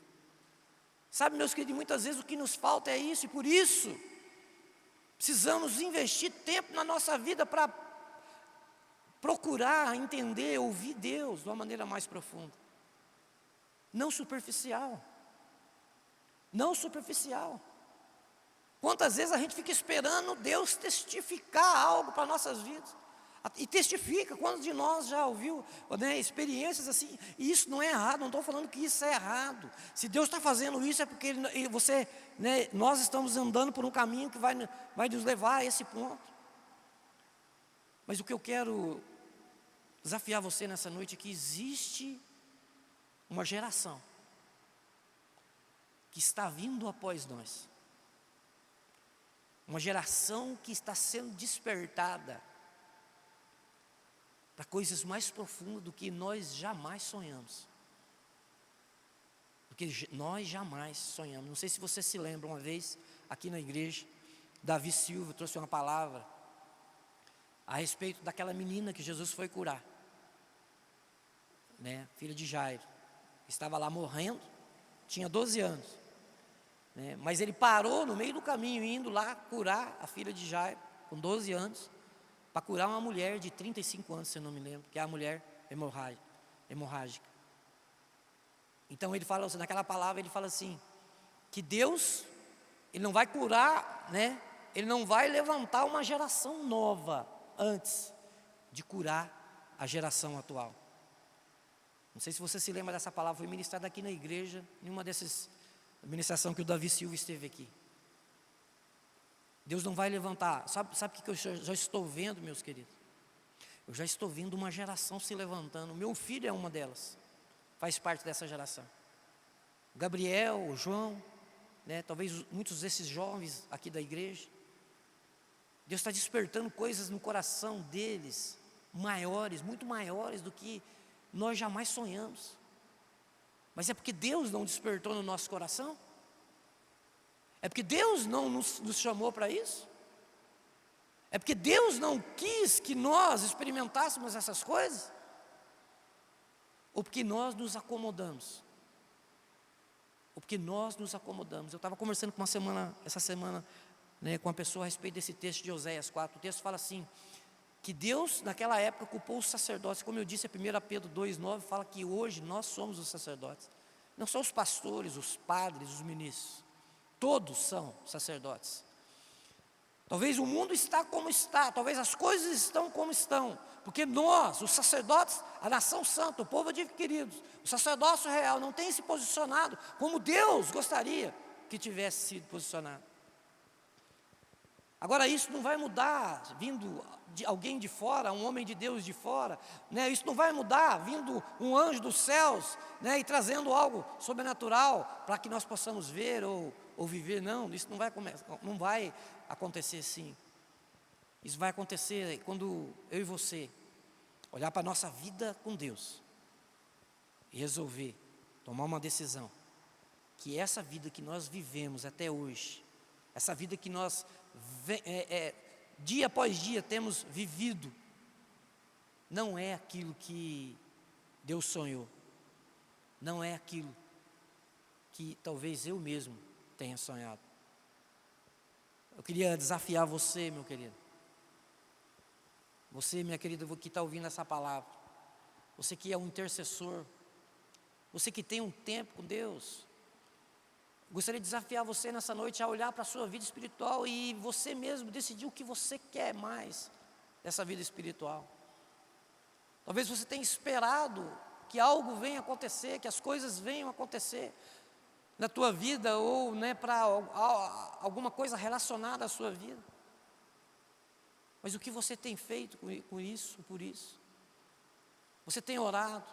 Sabe, meus queridos, muitas vezes o que nos falta é isso, e por isso precisamos investir tempo na nossa vida para procurar entender, ouvir Deus de uma maneira mais profunda. Não superficial. Não superficial. Quantas vezes a gente fica esperando Deus testificar algo para nossas vidas. E testifica, quantos de nós já ouviu experiências assim, e isso não é errado, não estou falando que isso é errado. Se Deus está fazendo isso é porque nós estamos andando por um caminho que vai nos levar a esse ponto. Mas o que eu quero desafiar você nessa noite é que existe uma geração que está vindo após nós. Uma geração que está sendo despertada para coisas mais profundas do que nós jamais sonhamos. Porque nós jamais sonhamos. Não sei se você se lembra, uma vez aqui na igreja, Davi Silva trouxe uma palavra a respeito daquela menina que Jesus foi curar, né? Filha de Jairo, estava lá morrendo, tinha 12 anos, né? Mas ele parou no meio do caminho, indo lá curar a filha de Jairo, com 12 anos, para curar uma mulher de 35 anos, se eu não me lembro, que é a mulher hemorrágica. Então ele fala, naquela palavra ele fala assim, que Deus, Ele não vai curar, né? Ele não vai levantar uma geração nova antes de curar a geração atual. Não sei se você se lembra dessa palavra, foi ministrada aqui na igreja, em uma dessas ministrações que o Davi Silva esteve aqui. Deus não vai levantar, sabe o que eu já estou vendo, meus queridos? Eu já estou vendo uma geração se levantando, meu filho é uma delas, faz parte dessa geração. O Gabriel, o João, né, talvez muitos desses jovens aqui da igreja, Deus está despertando coisas no coração deles, maiores, muito maiores do que nós jamais sonhamos. Mas é porque Deus não despertou no nosso coração? É porque Deus não nos chamou para isso? É porque Deus não quis que nós experimentássemos essas coisas? Ou porque nós nos acomodamos? Ou porque nós nos acomodamos? Eu estava conversando essa semana, né, com uma pessoa a respeito desse texto de Oséias 4. O texto fala assim, que Deus naquela época culpou os sacerdotes. Como eu disse, a 1 Pedro 2,9 fala que hoje nós somos os sacerdotes. Não são os pastores, os padres, os ministros. Todos são sacerdotes. Talvez o mundo está como está, talvez as coisas estão como estão, porque nós, os sacerdotes, a nação santa, o povo adquirido, o sacerdócio real não tem se posicionado como Deus gostaria que tivesse sido posicionado. Agora isso não vai mudar vindo de alguém de fora, um homem de Deus de fora, né? Isso não vai mudar vindo um anjo dos céus, né, e trazendo algo sobrenatural para que nós possamos ver ou viver. Não, isso não vai acontecer assim. Isso vai acontecer quando eu e você olhar para a nossa vida com Deus e resolver tomar uma decisão, que essa vida que nós vivemos até hoje, essa vida que nós dia após dia temos vivido, não é aquilo que Deus sonhou, não é aquilo que talvez eu mesmo tenha sonhado. Eu queria desafiar você, meu querido, você, minha querida, que está ouvindo essa palavra, você que é um intercessor, você que tem um tempo com Deus, gostaria de desafiar você nessa noite a olhar para a sua vida espiritual e você mesmo decidir o que você quer mais dessa vida espiritual. Talvez você tenha esperado que algo venha acontecer, que as coisas venham acontecer na tua vida ou, né, para alguma coisa relacionada à sua vida. Mas o que você tem feito com isso, por isso? Você tem orado,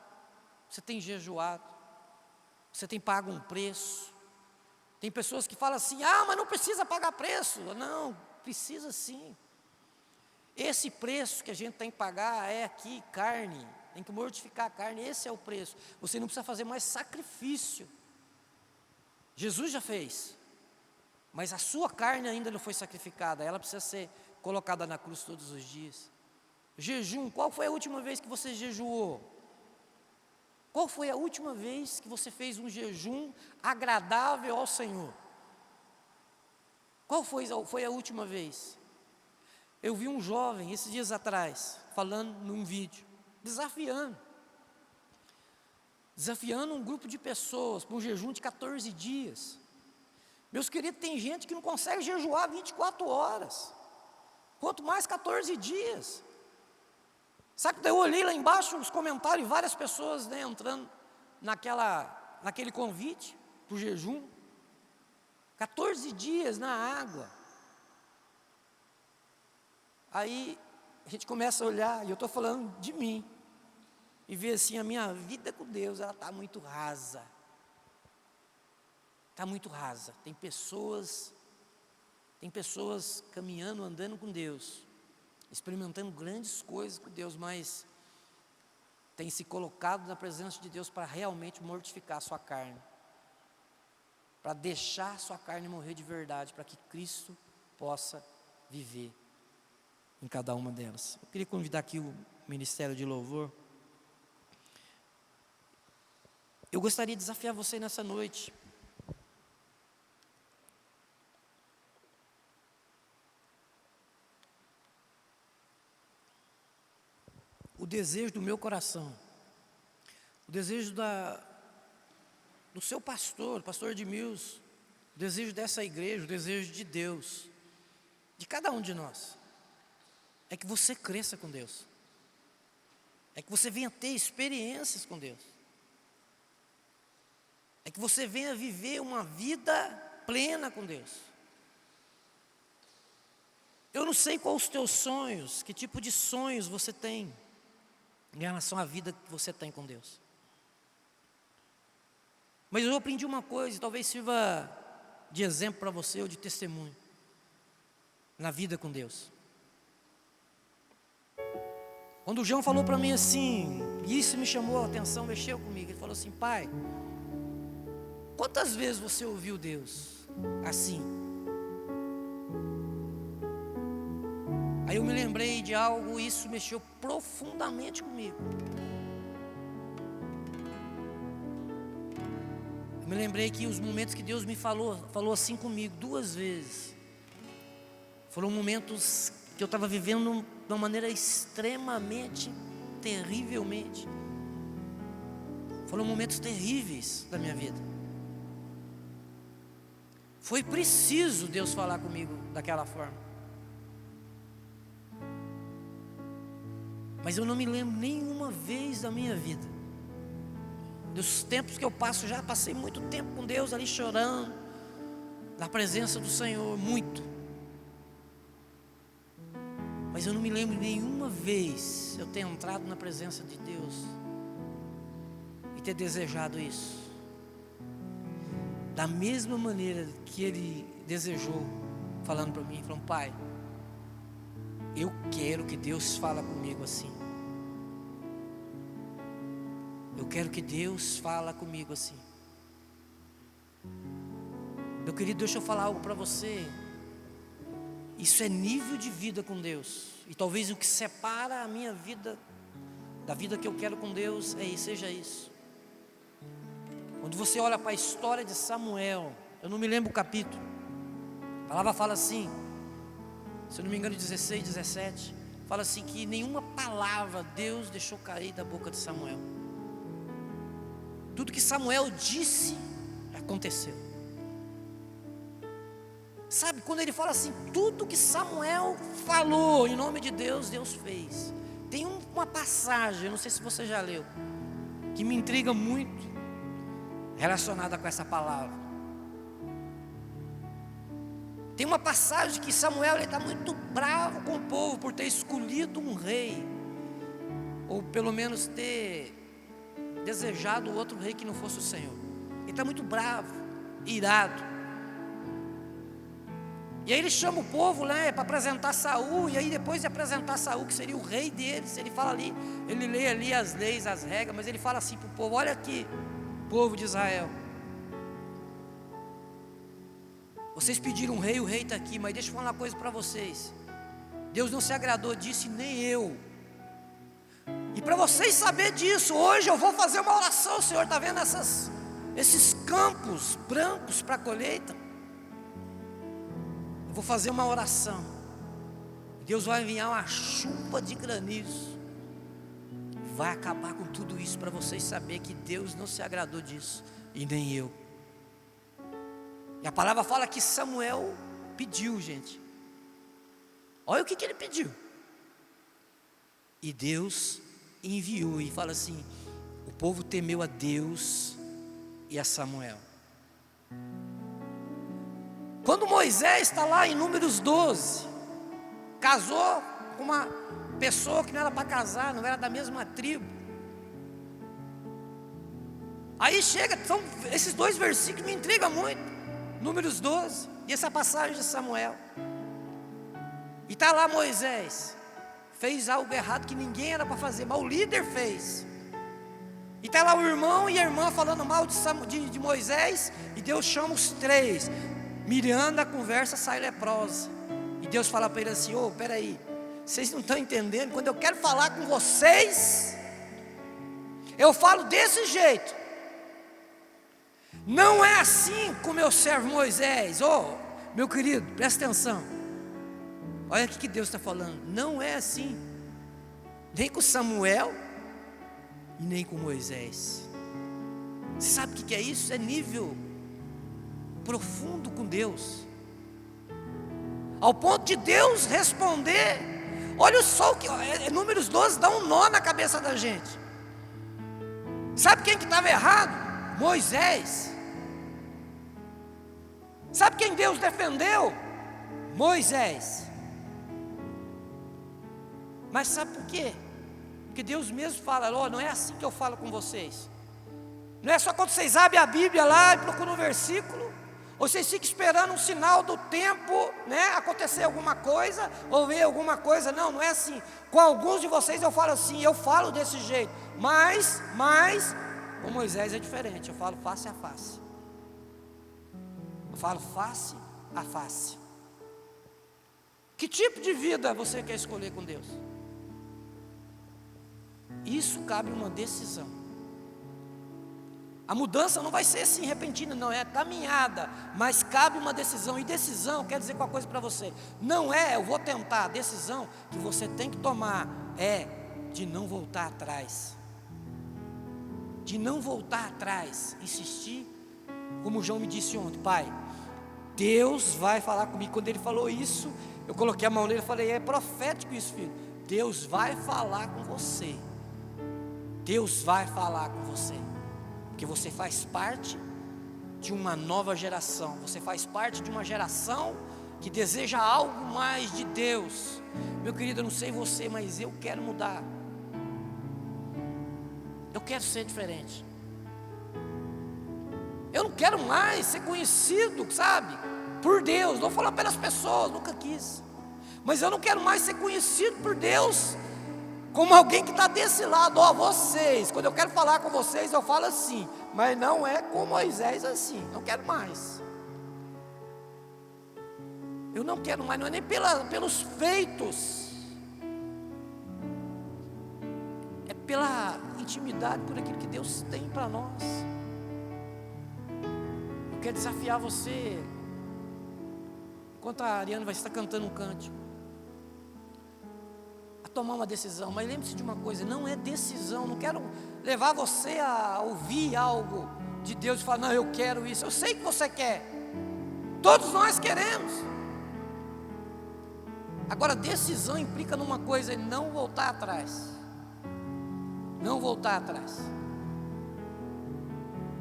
você tem jejuado, você tem pago um preço. Tem pessoas que falam assim, mas não precisa pagar preço. Não, precisa sim. Esse preço que a gente tem que pagar é aqui, carne. Tem que mortificar a carne, esse é o preço. Você não precisa fazer mais sacrifício. Jesus já fez. Mas a sua carne ainda não foi sacrificada. Ela precisa ser colocada na cruz todos os dias. Jejum, qual foi a última vez que você jejuou? Qual foi a última vez que você fez um jejum agradável ao Senhor? Qual foi a última vez? Eu vi um jovem, esses dias atrás, falando num vídeo, desafiando um grupo de pessoas para um jejum de 14 dias. Meus queridos, tem gente que não consegue jejuar 24 horas, quanto mais 14 dias. Sabe que daí eu olhei lá embaixo nos comentários, várias pessoas, né, entrando naquele convite para o jejum, 14 dias na água. Aí a gente começa a olhar, e eu estou falando de mim, e ver assim, a minha vida com Deus, ela está muito rasa. Está muito rasa. Tem pessoas caminhando, andando com Deus, experimentando grandes coisas com Deus, mas tem se colocado na presença de Deus para realmente mortificar a sua carne, para deixar a sua carne morrer de verdade, para que Cristo possa viver em cada uma delas. Eu queria convidar aqui o Ministério de Louvor. Eu gostaria de desafiar você nessa noite. O desejo do meu coração, o desejo do seu pastor Edmilson, o desejo dessa igreja, o desejo de Deus, de cada um de nós, é que você cresça com Deus, é que você venha ter experiências com Deus, é que você venha viver uma vida plena com Deus. Eu não sei quais os teus sonhos, que tipo de sonhos você tem em relação à vida que você tem com Deus. Mas eu aprendi uma coisa, talvez sirva de exemplo para você ou de testemunho na vida com Deus. Quando o João falou para mim assim, e isso me chamou a atenção, mexeu comigo, ele falou assim: pai, quantas vezes você ouviu Deus assim? Aí eu me lembrei de algo e isso mexeu profundamente comigo. Eu me lembrei que os momentos que Deus me falou assim comigo 2 vezes, foram momentos que eu estava vivendo de uma maneira extremamente, terrivelmente. Foram momentos terríveis da minha vida. Foi preciso Deus falar comigo daquela forma. Mas eu não me lembro nenhuma vez da minha vida, dos tempos que eu passo, já passei muito tempo com Deus ali chorando, na presença do Senhor, muito. Mas eu não me lembro nenhuma vez eu ter entrado na presença de Deus e ter desejado isso, da mesma maneira que Ele desejou, falando para mim, falando: pai, eu quero que Deus fale comigo assim. Eu quero que Deus fale comigo assim. Meu querido, deixa eu falar algo para você. Isso é nível de vida com Deus. E talvez o que separa a minha vida da vida que eu quero com Deus seja isso. Quando você olha para a história de Samuel, eu não me lembro o capítulo, a palavra fala assim, se eu não me engano 16, 17, fala assim que nenhuma palavra Deus deixou cair da boca de Samuel. Tudo que Samuel disse, aconteceu. Sabe, quando ele fala assim, tudo que Samuel falou em nome de Deus, Deus fez. Tem uma passagem, eu não sei se você já leu, que me intriga muito, relacionada com essa palavra. Tem uma passagem que Samuel está muito bravo com o povo por ter escolhido um rei, ou pelo menos ter desejado outro rei que não fosse o Senhor. Ele está muito bravo, irado. E aí ele chama o povo, né, para apresentar Saul. E aí depois de apresentar Saul, que seria o rei deles, ele fala ali, ele lê ali as leis, as regras, mas ele fala assim para o povo: olha aqui, povo de Israel, vocês pediram um rei, o rei está aqui, mas deixa eu falar uma coisa para vocês. Deus não se agradou disso, nem eu. E para vocês saberem disso, hoje eu vou fazer uma oração. O Senhor está vendo esses campos brancos para a colheita? Eu vou fazer uma oração. Deus vai enviar uma chuva de granizo, vai acabar com tudo isso, para vocês saberem que Deus não se agradou disso, e nem eu. E a palavra fala que Samuel pediu, gente. Olha o que ele pediu. E Deus enviou, e fala assim: o povo temeu a Deus e a Samuel. Quando Moisés está lá em Números 12, casou com uma pessoa que não era para casar, não era da mesma tribo. Aí chega, são esses 2 versículos me intrigam muito. Números 12 e essa passagem de Samuel. E está lá Moisés, fez algo errado que ninguém era para fazer, mas o líder fez. E está lá o irmão e a irmã falando mal de Moisés, e Deus chama os três. Miriam da conversa sai leprosa, e Deus fala para ele assim: ô, peraí, vocês não estão entendendo, quando eu quero falar com vocês, eu falo desse jeito, não é assim com o meu servo Moisés. Ô, meu querido, presta atenção, olha o que Deus está falando, não é assim, nem com Samuel, e nem com Moisés. Você sabe o que é isso? É nível profundo com Deus, ao ponto de Deus responder. Olha só o que Números 12 dá um nó na cabeça da gente. Sabe quem que estava errado? Moisés. Sabe quem Deus defendeu? Moisés. Mas sabe por quê? Porque Deus mesmo fala: ó, não é assim que eu falo com vocês. Não é só quando vocês abrem a Bíblia lá e procuram um versículo, ou vocês ficam esperando um sinal do tempo, né, acontecer alguma coisa, ou ver alguma coisa. Não, não é assim. Com alguns de vocês eu falo assim, eu falo desse jeito, mas com Moisés é diferente, eu falo face a face. Eu falo face a face. Que tipo de vida você quer escolher com Deus? Isso cabe uma decisão. A mudança não vai ser assim repentina, não, é caminhada, mas cabe uma decisão. E decisão quer dizer qualquer coisa para você. Não é eu vou tentar, a decisão que você tem que tomar é de não voltar atrás. De não voltar atrás, insistir, como o João me disse ontem: pai, Deus vai falar comigo. Quando ele falou isso, eu coloquei a mão nele e falei: é profético isso, filho. Deus vai falar com você. Deus vai falar com você, porque você faz parte de uma nova geração, você faz parte de uma geração que deseja algo mais de Deus. Meu querido, eu não sei você, mas eu quero mudar, eu quero ser diferente. Eu não quero mais ser conhecido, sabe, por Deus. Não vou falar pelas pessoas, nunca quis, mas eu não quero mais ser conhecido por Deus como alguém que está desse lado. Ó, vocês, quando eu quero falar com vocês, eu falo assim, mas não é com Moisés assim. Não quero mais. Eu não quero mais, não é nem pelos feitos, é pela intimidade, por aquilo que Deus tem para nós. Eu quero desafiar você, enquanto a Ariana vai estar cantando um cântico, tomar uma decisão. Mas lembre-se de uma coisa: não é decisão. Não quero levar você a ouvir algo de Deus e falar: não, eu quero isso. Eu sei que você quer, todos nós queremos. Agora, decisão implica numa coisa: não voltar atrás. Não voltar atrás.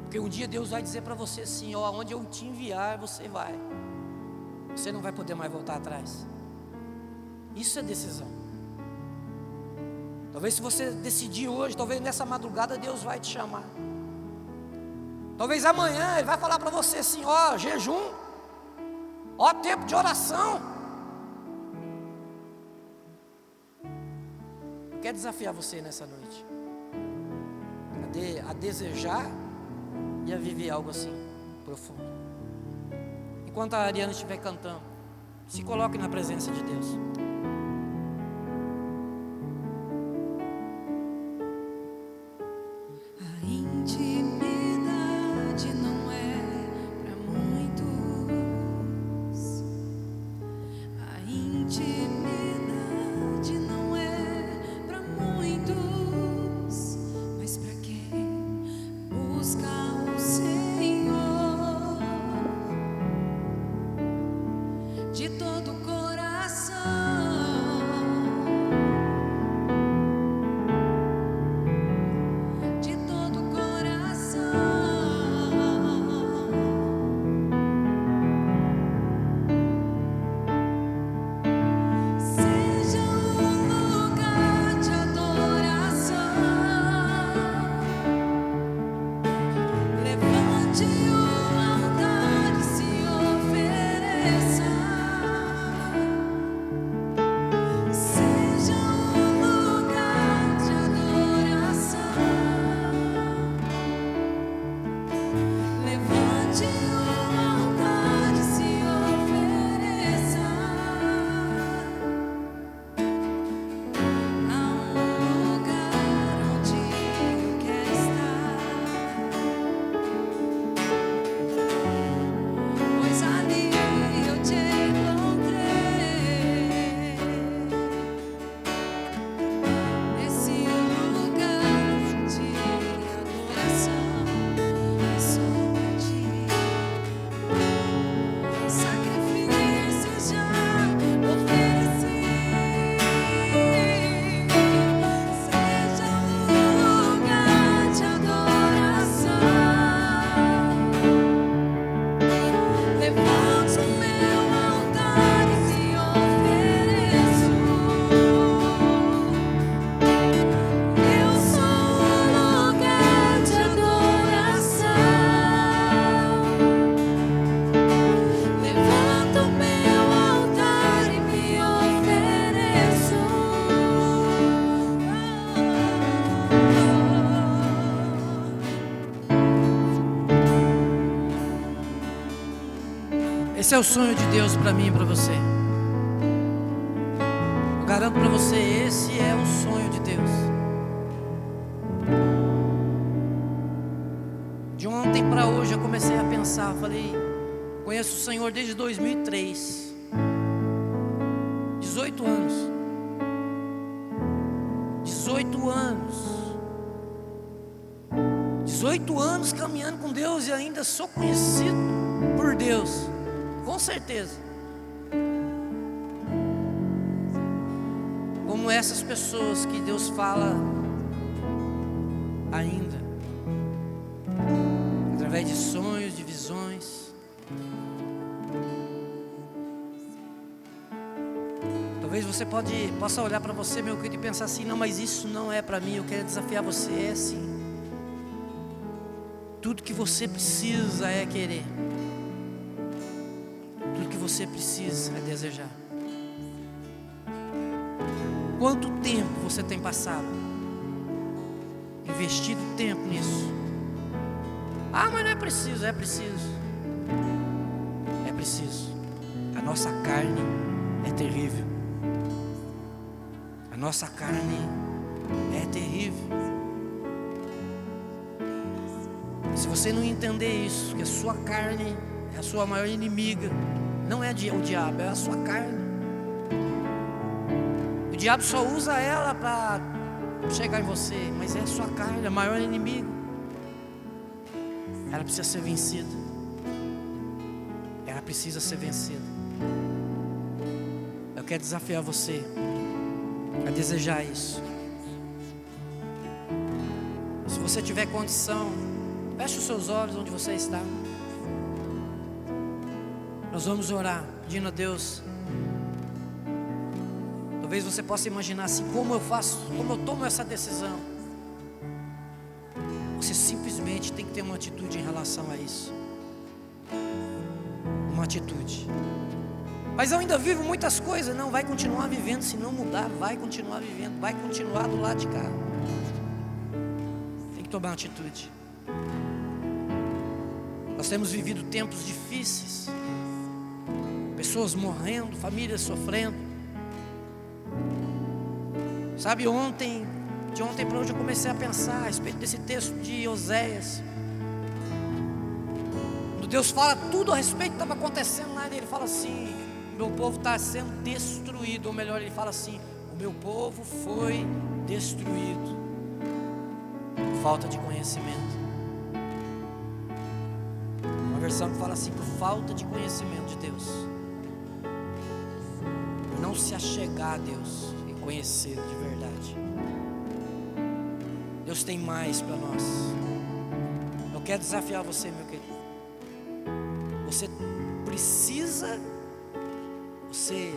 Porque um dia Deus vai dizer para você assim: ó, aonde eu te enviar, você vai. Você não vai poder mais voltar atrás. Isso é decisão. Talvez se você decidir hoje, talvez nessa madrugada Deus vai te chamar. Talvez amanhã Ele vai falar para você assim: ó, jejum, ó, tempo de oração. Quero desafiar você nessa noite a desejar e a viver algo assim profundo. Enquanto a Ariana estiver cantando, se coloque na presença de Deus. De todo coração, de todo coração, seja um lugar de adoração. Levante o altar e se ofereça. Esse é o sonho de Deus para mim e para você. Eu garanto para você, esse é o sonho de Deus. De ontem para hoje eu comecei a pensar, falei, conheço o Senhor desde 2003, 18 anos, 18 anos caminhando com Deus e ainda sou conhecido por Deus, com certeza, como essas pessoas que Deus fala ainda, através de sonhos, de visões. Talvez você possa olhar para você, meu querido, e pensar assim, não, mas isso não é para mim. Eu quero desafiar você, é assim. Tudo que você precisa é querer. Tudo que você precisa é desejar. Quanto tempo você tem passado? Investido tempo nisso? Ah, mas não é preciso. É preciso. É preciso. A nossa carne é terrível. A nossa carne é terrível. Se você não entender isso, que a sua carne é a sua maior inimiga, não é o diabo, é a sua carne. O diabo só usa ela para chegar em você, mas é a sua carne, a maior inimiga. Ela precisa ser vencida. Ela precisa ser vencida. Eu quero desafiar você a desejar isso. Se você tiver condição, feche os seus olhos onde você está. Nós vamos orar, pedindo a Deus. Talvez você possa imaginar assim, como eu faço, como eu tomo essa decisão. Você simplesmente tem que ter uma atitude em relação a isso. Uma atitude. Mas eu ainda vivo muitas coisas. Não, vai continuar vivendo. Se não mudar, vai continuar vivendo. Vai continuar do lado de cá. Tem que tomar uma atitude. Nós temos vivido tempos difíceis. Pessoas morrendo, famílias sofrendo. Sabe, de ontem para hoje eu comecei a pensar a respeito desse texto de Oséias. Quando Deus fala tudo a respeito do que estava acontecendo lá, Ele fala assim: o meu povo está sendo destruído. Ou melhor, Ele fala assim: o meu povo foi destruído por falta de conhecimento. Uma versão que fala assim: por falta de conhecimento de Deus. Por não se achegar a Deus e conhecer de verdade. Deus tem mais para nós. Eu quero desafiar você, meu querido. Você precisa, você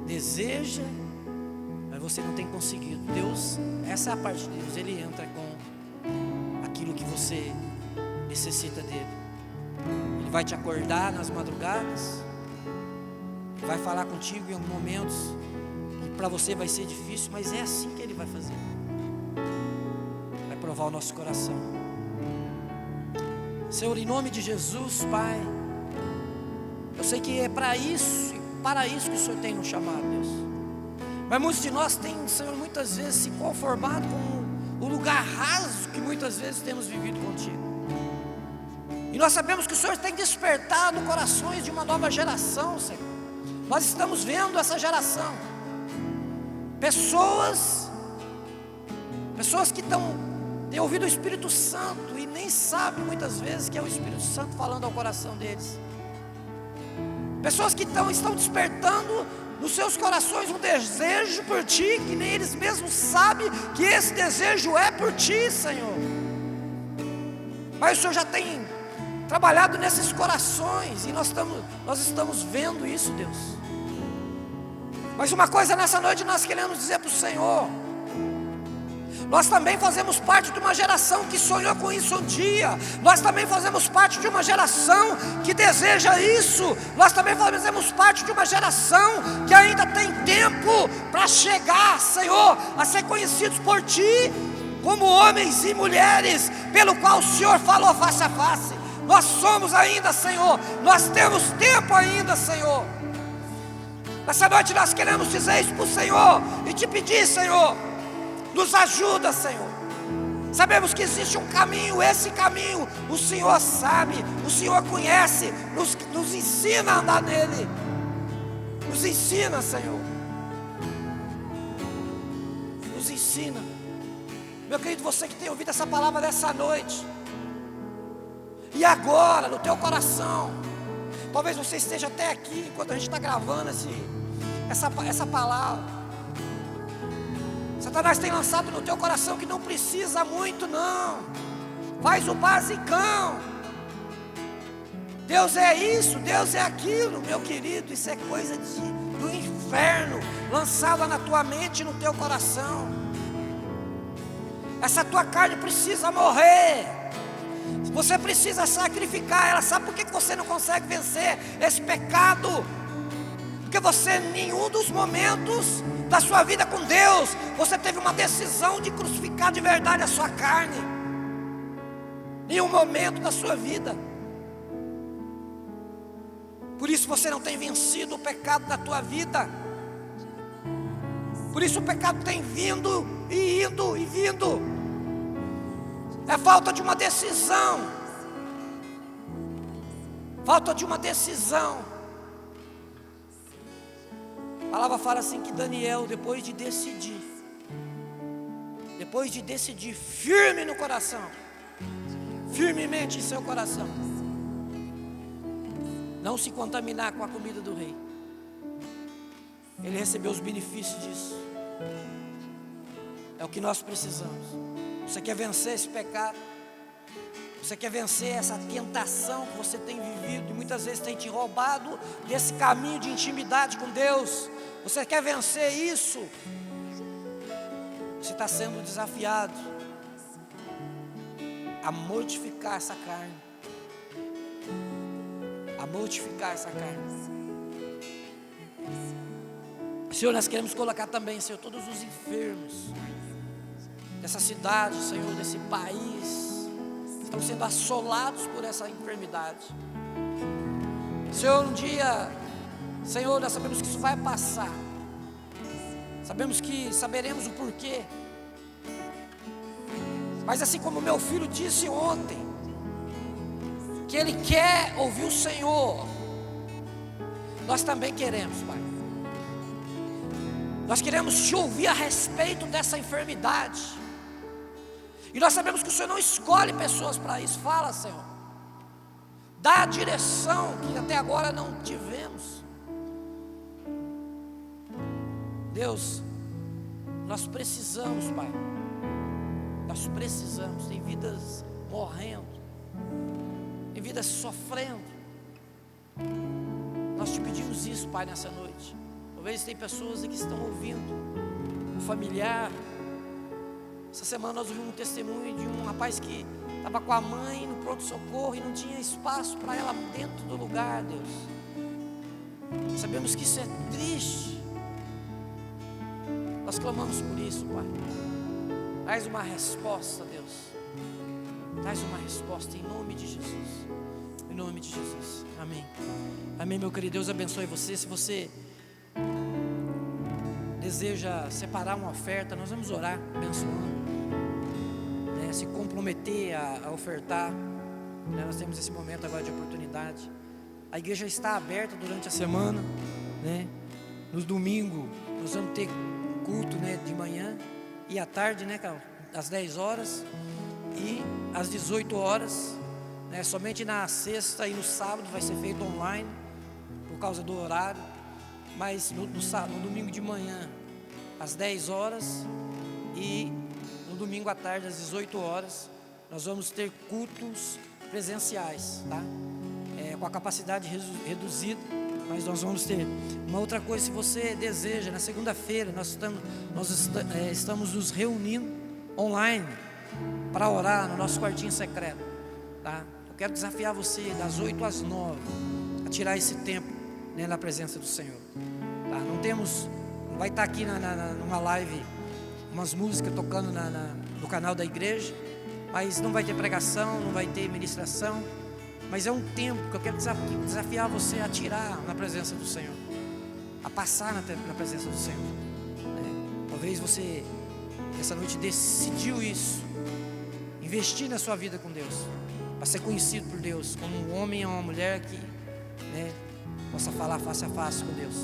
deseja, mas você não tem conseguido. Deus, essa é a parte de Deus. Ele entra com aquilo que você necessita dele. Ele vai te acordar nas madrugadas. Vai falar contigo em alguns momentos que para você vai ser difícil, mas é assim que Ele vai fazer. Vai provar o nosso coração. Senhor, em nome de Jesus, Pai, eu sei que é para isso que o Senhor tem nos chamado, Deus. Mas muitos de nós têm, Senhor, muitas vezes se conformado com o lugar raso que muitas vezes temos vivido contigo. E nós sabemos que o Senhor tem despertado corações de uma nova geração, Senhor. Nós estamos vendo essa geração. Pessoas que têm ouvido o Espírito Santo e nem sabem muitas vezes que é o Espírito Santo falando ao coração deles. Pessoas que estão despertando nos seus corações um desejo por Ti, que nem eles mesmos sabem que esse desejo é por Ti, Senhor. Mas o Senhor já tem trabalhado nesses corações e nós estamos vendo isso, Deus. Mas uma coisa nessa noite nós queremos dizer para o Senhor: nós também fazemos parte de uma geração que sonhou com isso um dia. Nós também fazemos parte de uma geração que deseja isso. Nós também fazemos parte de uma geração que ainda tem tempo para chegar, Senhor, a ser conhecidos por Ti como homens e mulheres pelo qual o Senhor falou face a face. Nós somos ainda, Senhor. Nós temos tempo ainda, Senhor. Nessa noite nós queremos dizer isso para o Senhor e te pedir, Senhor, nos ajuda, Senhor. Sabemos que existe um caminho, esse caminho o Senhor sabe, o Senhor conhece, nos ensina a andar nele. Nos ensina, Senhor. Nos ensina. Meu querido, você que tem ouvido essa palavra nessa noite, e agora, no teu coração, talvez você esteja até aqui, enquanto a gente está gravando essa palavra. Satanás tem lançado no teu coração que não precisa muito, não. Faz o basicão. Deus é isso, Deus é aquilo, meu querido. Isso é coisa do inferno, lançada na tua mente e no teu coração. Essa tua carne precisa morrer. Você precisa sacrificar ela. Sabe por que você não consegue vencer esse pecado? Porque você, em nenhum dos momentos da sua vida com Deus, você teve uma decisão de crucificar de verdade a sua carne. Nenhum momento da sua vida. Por isso você não tem vencido o pecado da tua vida. Por isso o pecado tem vindo e indo e vindo. É falta de uma decisão. Falta de uma decisão. A palavra fala assim que Daniel, depois de decidir firme no coração, firmemente em seu coração, não se contaminar com a comida do rei, ele recebeu os benefícios disso. É o que nós precisamos. Você quer vencer esse pecado? Você quer vencer essa tentação que você tem vivido e muitas vezes tem te roubado desse caminho de intimidade com Deus? Você quer vencer isso? Você está sendo desafiado a mortificar essa carne. A mortificar essa carne. Senhor, nós queremos colocar também, Senhor, todos os enfermos dessa cidade, Senhor, desse país, estão sendo assolados por essa enfermidade. Senhor, um dia, Senhor, nós sabemos que isso vai passar. Saberemos o porquê. Mas assim como meu filho disse ontem, que ele quer ouvir o Senhor, nós também queremos, Pai. Nós queremos te ouvir a respeito dessa enfermidade. E nós sabemos que o Senhor não escolhe pessoas para isso. Fala, Senhor. Dá a direção que até agora não tivemos. Deus, nós precisamos, Pai. Nós precisamos. Tem vidas morrendo. Tem vidas sofrendo. Nós te pedimos isso, Pai, nessa noite. Talvez tem pessoas que estão ouvindo, um familiar. Essa semana nós ouvimos um testemunho de um rapaz que estava com a mãe no pronto-socorro e não tinha espaço para ela dentro do lugar, Deus. Sabemos que isso é triste. Nós clamamos por isso, Pai. Traz uma resposta, Deus. Traz uma resposta em nome de Jesus. Em nome de Jesus. Amém. Amém, meu querido. Deus abençoe você. Se você deseja separar uma oferta, nós vamos orar abençoando, né? Se comprometer a ofertar, né? Nós temos esse momento agora de oportunidade. A igreja está aberta durante a semana, né? Nos domingos nós vamos ter culto, né? De manhã e à tarde, né, Carol? Às 10 horas e às 18 horas, né? Somente na sexta e no sábado vai ser feito online por causa do horário. Mas no domingo de manhã, às 10 horas e no domingo à tarde, às 18 horas, nós vamos ter cultos presenciais, tá? Com a capacidade reduzida, mas nós vamos ter. Uma outra coisa, se você deseja, na segunda-feira nós estamos nos reunindo online para orar no nosso quartinho secreto, tá? Eu quero desafiar você das 8 às 9 a tirar esse tempo, né, na presença do Senhor, tá? Não vai estar aqui numa live umas músicas tocando no canal da igreja, mas não vai ter pregação, não vai ter ministração, Mas é um tempo que eu quero desafiar você a tirar na presença do Senhor, a passar na presença do Senhor, né? Talvez você, essa noite, decidiu isso, investir na sua vida com Deus, para ser conhecido por Deus, como um homem ou uma mulher que, né, possa falar face a face com Deus.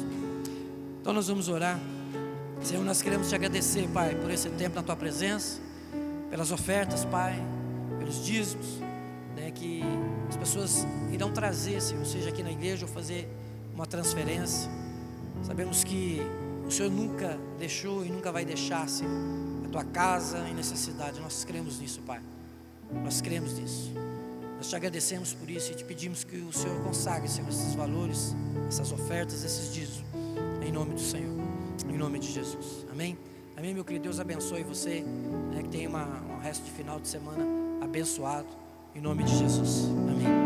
Então nós vamos orar. Senhor, nós queremos te agradecer, Pai, por esse tempo na tua presença, pelas ofertas, Pai, pelos dízimos, né, que as pessoas irão trazer, Senhor, seja aqui na igreja ou fazer uma transferência. Sabemos que o Senhor nunca deixou e nunca vai deixar, Senhor, a tua casa em necessidade. Nós cremos nisso, Pai. Nós cremos nisso. Nós te agradecemos por isso e te pedimos que o Senhor consagre, Senhor, esses valores, essas ofertas, esses dízimos, em nome do Senhor, em nome de Jesus. Amém? Amém, meu querido. Deus abençoe você, né, que tenha um resto de final de semana abençoado, em nome de Jesus. Amém.